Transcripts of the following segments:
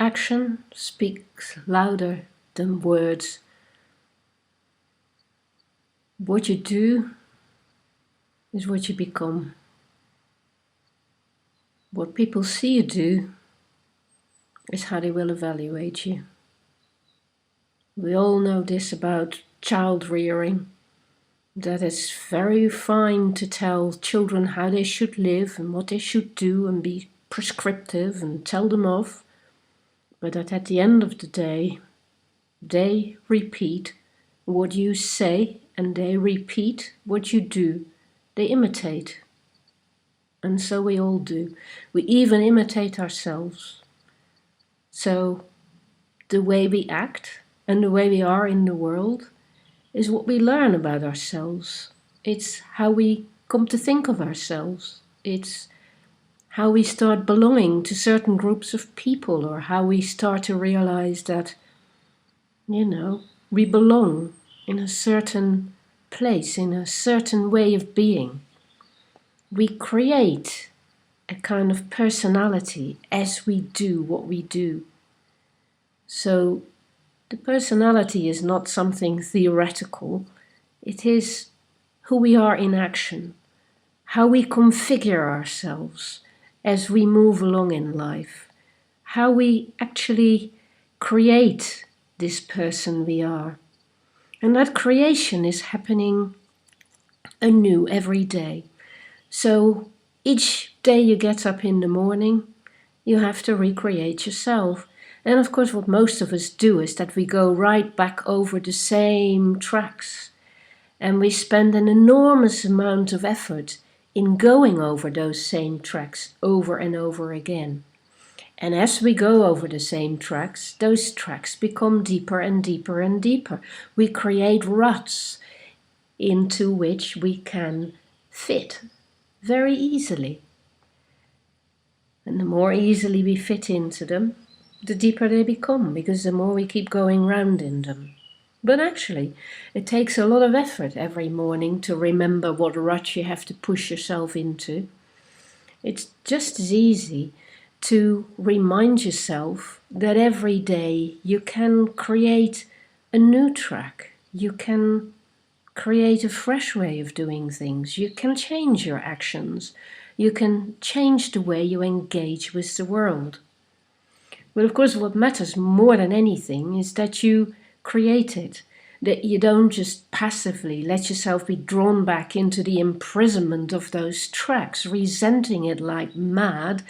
Action speaks louder than words. What you do is what you become. What people see you do is how they will evaluate you. We all know this about child rearing, that it's very fine to tell children how they should live and what they should do and be prescriptive and tell them off, but that at the end of the day, they repeat what you say and they repeat what you do. They imitate. And so we all do. We even imitate ourselves. So the way we act and the way we are in the world is what we learn about ourselves. It's how we come to think of ourselves. It's how we start belonging to certain groups of people, or how we start to realize that, we belong in a certain place, in a certain way of being. We create a kind of personality as we do what we do. So the personality is not something theoretical. It is who we are in action, how we configure ourselves as we move along in life, how we actually create this person we are. And that creation is happening anew every day. So each day you get up in the morning, you have to recreate yourself. And of course what most of us do is that we go right back over the same tracks. And we spend an enormous amount of effort in going over those same tracks over and over again. And as we go over the same tracks, those tracks become deeper and deeper and deeper. We create ruts into which we can fit very easily. And the more easily we fit into them, the deeper they become, because the more we keep going round in them. But actually, it takes a lot of effort every morning to remember what rut you have to push yourself into. It's just as easy to remind yourself that every day you can create a new track. You can create a fresh way of doing things. You can change your actions. You can change the way you engage with the world. But of course, what matters more than anything is that you create it, that you don't just passively let yourself be drawn back into the imprisonment of those tracks, resenting it like mad,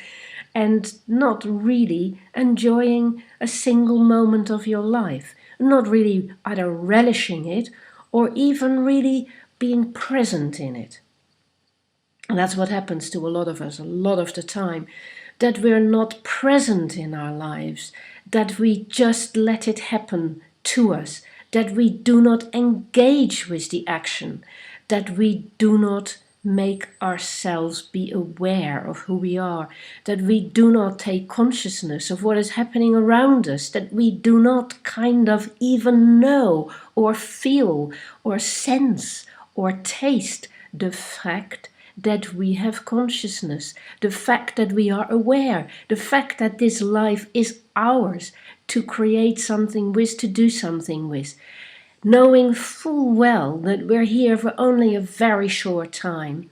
and not really enjoying a single moment of your life, not really either relishing it or even really being present in it. And that's what happens to a lot of us a lot of the time, that we're not present in our lives, that we just let it happen to us, that we do not engage with the action, that we do not make ourselves be aware of who we are, that we do not take consciousness of what is happening around us, that we do not kind of even know or feel or sense or taste the fact that we have consciousness, the fact that we are aware, the fact that this life is ours to create something with, to do something with, knowing full well that we're here for only a very short time,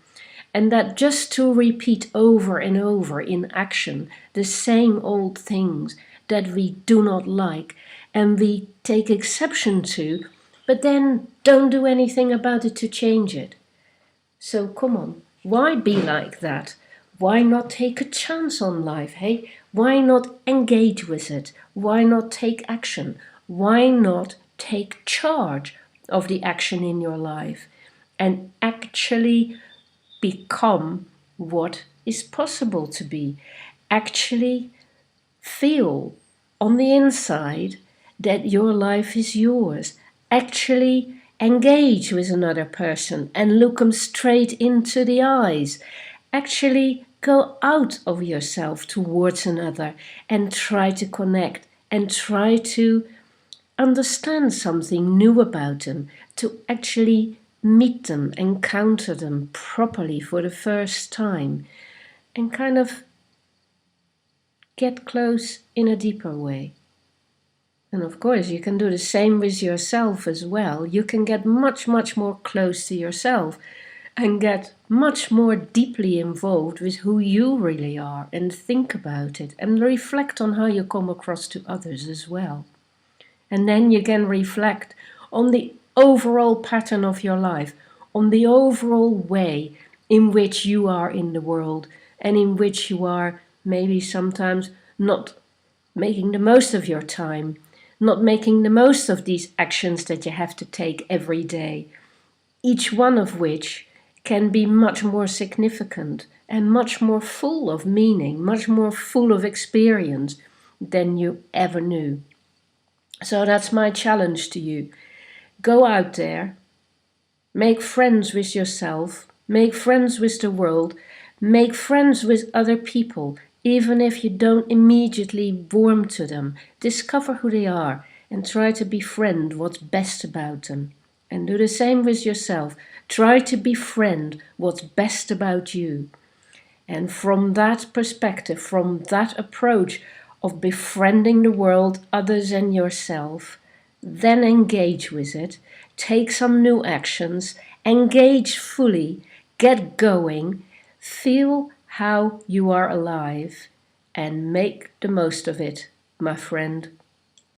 and that just to repeat over and over in action the same old things that we do not like and we take exception to, but then don't do anything about it to change it. So come on, why be like that? Why not take a chance on life, hey? Why not engage with it? Why not take action? Why not take charge of the action in your life and actually become what is possible to be? Actually feel on the inside that your life is yours. Actually engage with another person and look them straight into the eyes. Actually go out of yourself towards another and try to connect and try to understand something new about them, to actually meet them, encounter them properly for the first time, and kind of get close in a deeper way. And of course, you can do the same with yourself as well. You can get much, much more close to yourself and get much more deeply involved with who you really are and think about it and reflect on how you come across to others as well. And then you can reflect on the overall pattern of your life, on the overall way in which you are in the world and in which you are maybe sometimes not making the most of your time, not making the most of these actions that you have to take every day, each one of which can be much more significant and much more full of meaning, much more full of experience than you ever knew. So that's my challenge to you. Go out there, make friends with yourself, make friends with the world, make friends with other people, even if you don't immediately warm to them. Discover who they are and try to befriend what's best about them. And do the same with yourself. Try to befriend what's best about you. And from that perspective, from that approach of befriending the world, others, and yourself, then engage with it, take some new actions, engage fully, get going, feel how you are alive, and make the most of it, my friend.